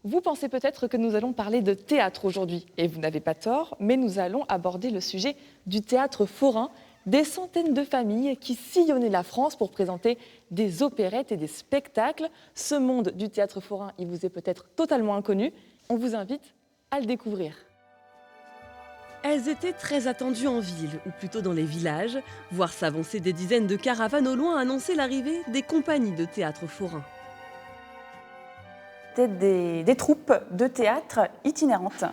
Vous pensez peut-être que nous allons parler de théâtre aujourd'hui, et vous n'avez pas tort, mais nous allons aborder le sujet du théâtre forain, des centaines de familles qui sillonnaient la France pour présenter des opérettes et des spectacles. Ce monde du théâtre forain, il vous est peut-être totalement inconnu. On vous invite à le découvrir. Elles étaient très attendues en ville, ou plutôt dans les villages, voir s'avancer des dizaines de caravanes au loin annoncer l'arrivée des compagnies de théâtre forain. C'était des troupes de théâtre itinérantes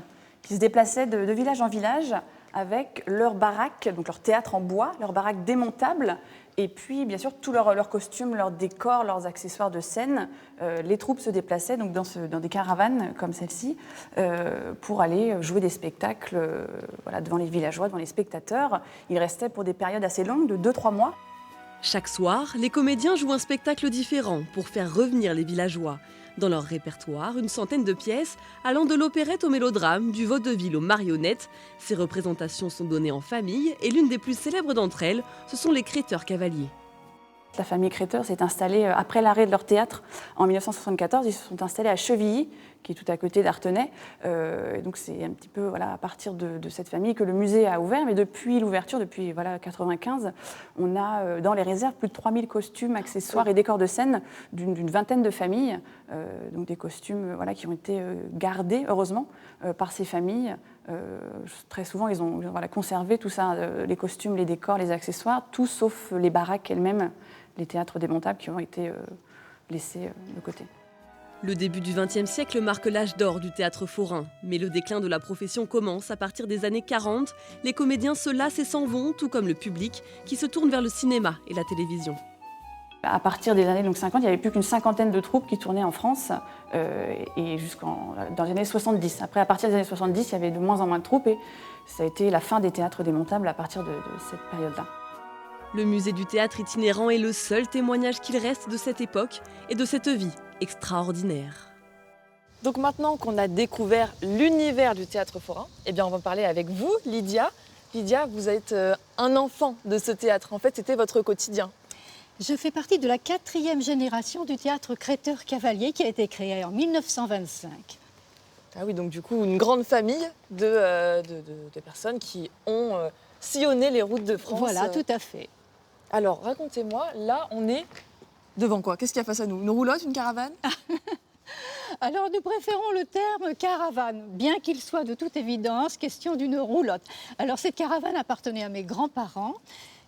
qui se déplaçaient de village en village avec leurs baraques, donc leur théâtre en bois, leurs baraques démontables, et puis bien sûr tous leurs costumes, leurs décors, leurs accessoires de scène. Les troupes se déplaçaient donc dans des caravanes comme celle-ci pour aller jouer des spectacles devant les villageois, devant les spectateurs. Ils restaient pour des périodes assez longues, de 2-3 mois. Chaque soir, les comédiens jouent un spectacle différent pour faire revenir les villageois. Dans leur répertoire, une centaine de pièces allant de l'opérette au mélodrame, du vaudeville aux marionnettes. Ces représentations sont données en famille et l'une des plus célèbres d'entre elles, ce sont les Créteurs cavaliers. La famille Créteurs s'est installée, après l'arrêt de leur théâtre en 1974, ils se sont installés à Chevilly, qui est tout à côté d'Artenay. Et donc c'est un petit peu à partir de cette famille que le musée a ouvert. Mais depuis l'ouverture, depuis 1995, on a dans les réserves plus de 3000 costumes, accessoires et décors de scène d'une vingtaine de familles. Donc des costumes qui ont été gardés, heureusement, par ces familles. Très souvent, ils ont conservé tout ça, les costumes, les décors, les accessoires, tout sauf les baraques elles-mêmes, les théâtres démontables qui ont été laissés de côté. Le début du XXe siècle marque l'âge d'or du théâtre forain. Mais le déclin de la profession commence à partir des années 40. Les comédiens se lassent et s'en vont, tout comme le public, qui se tourne vers le cinéma et la télévision. À partir des années 50, il n'y avait plus qu'une cinquantaine de troupes qui tournaient en France, et dans les années 70. Après, à partir des années 70, il y avait de moins en moins de troupes, et ça a été la fin des théâtres démontables à partir de cette période-là. Le musée du théâtre itinérant est le seul témoignage qu'il reste de cette époque et de cette vie extraordinaire. Donc maintenant qu'on a découvert l'univers du théâtre forain, on va parler avec vous, Lydia. Lydia, vous êtes un enfant de ce théâtre. En fait, c'était votre quotidien. Je fais partie de la 4e génération du théâtre Créteurs cavaliers qui a été créé en 1925. Ah oui, donc du coup, une grande famille de personnes qui ont sillonné les routes de France. Voilà, tout à fait. Alors, racontez-moi, là, on est devant quoi? Qu'est-ce qu'il y a face à nous? Une roulotte, une caravane? Alors, nous préférons le terme caravane, bien qu'il soit de toute évidence question d'une roulotte. Alors, cette caravane appartenait à mes grands-parents.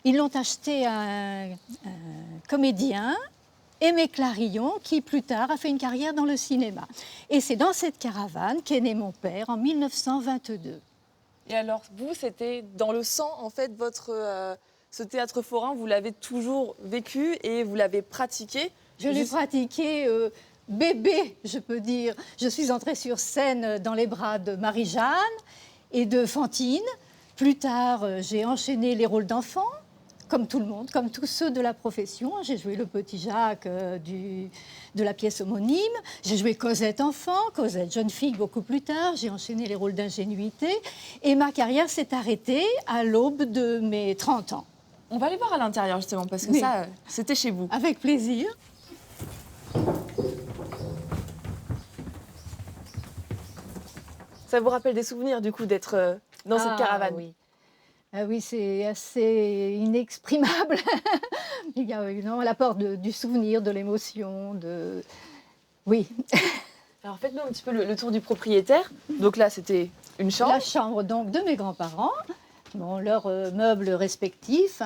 Ils l'ont acheté à un comédien, Aimé Clarillon, qui plus tard a fait une carrière dans le cinéma. Et c'est dans cette caravane qu'est né mon père en 1922. Et alors, vous, c'était dans le sang, en fait, ce théâtre forain, vous l'avez toujours vécu et vous l'avez pratiqué? Je l'ai pratiqué bébé, je peux dire. Je suis entrée sur scène dans les bras de Marie-Jeanne et de Fantine. Plus tard, j'ai enchaîné les rôles d'enfants, comme tout le monde, comme tous ceux de la profession. J'ai joué le petit Jacques de la pièce homonyme. J'ai joué Cosette enfant, Cosette jeune fille beaucoup plus tard. J'ai enchaîné les rôles d'ingénuité. Et ma carrière s'est arrêtée à l'aube de mes 30 ans. On va aller voir à l'intérieur, justement, parce que ça, c'était chez vous. Avec plaisir. Ça vous rappelle des souvenirs, du coup, d'être dans cette caravane? Oui. Ah oui, c'est assez inexprimable. Il y a l'apport du souvenir, de l'émotion, Oui. Alors faites-nous un petit peu le tour du propriétaire. Donc là, c'était une chambre. La chambre donc de mes grands-parents, leurs meubles respectifs.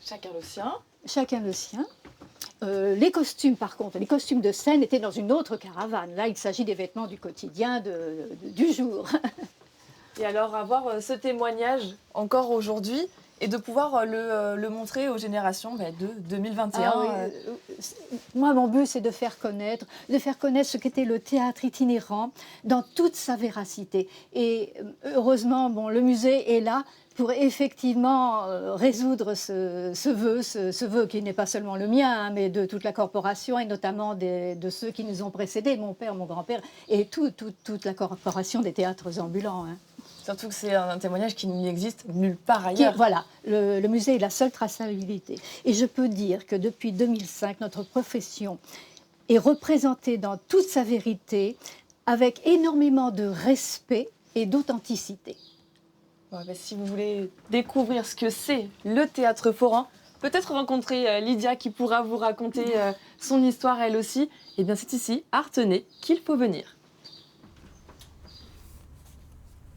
Chacun le sien. Chacun le sien. Les costumes, par contre, les costumes de scène étaient dans une autre caravane. Là, il s'agit des vêtements du quotidien du jour. Et alors, avoir ce témoignage encore aujourd'hui et de pouvoir le montrer aux générations de 2021. Moi, mon but, c'est de faire connaître ce qu'était le théâtre itinérant dans toute sa véracité. Et heureusement, le musée est là pour effectivement résoudre ce vœu qui n'est pas seulement le mien, mais de toute la corporation et notamment de ceux qui nous ont précédés, mon père, mon grand-père et toute la corporation des théâtres ambulants. Surtout que c'est un témoignage qui n'existe nulle part ailleurs. Voilà, le musée est la seule traçabilité. Et je peux dire que depuis 2005, notre profession est représentée dans toute sa vérité avec énormément de respect et d'authenticité. Si vous voulez découvrir ce que c'est le théâtre forain, peut-être rencontrer Lydia qui pourra vous raconter son histoire elle aussi, et bien c'est ici, à Artenay, qu'il faut venir.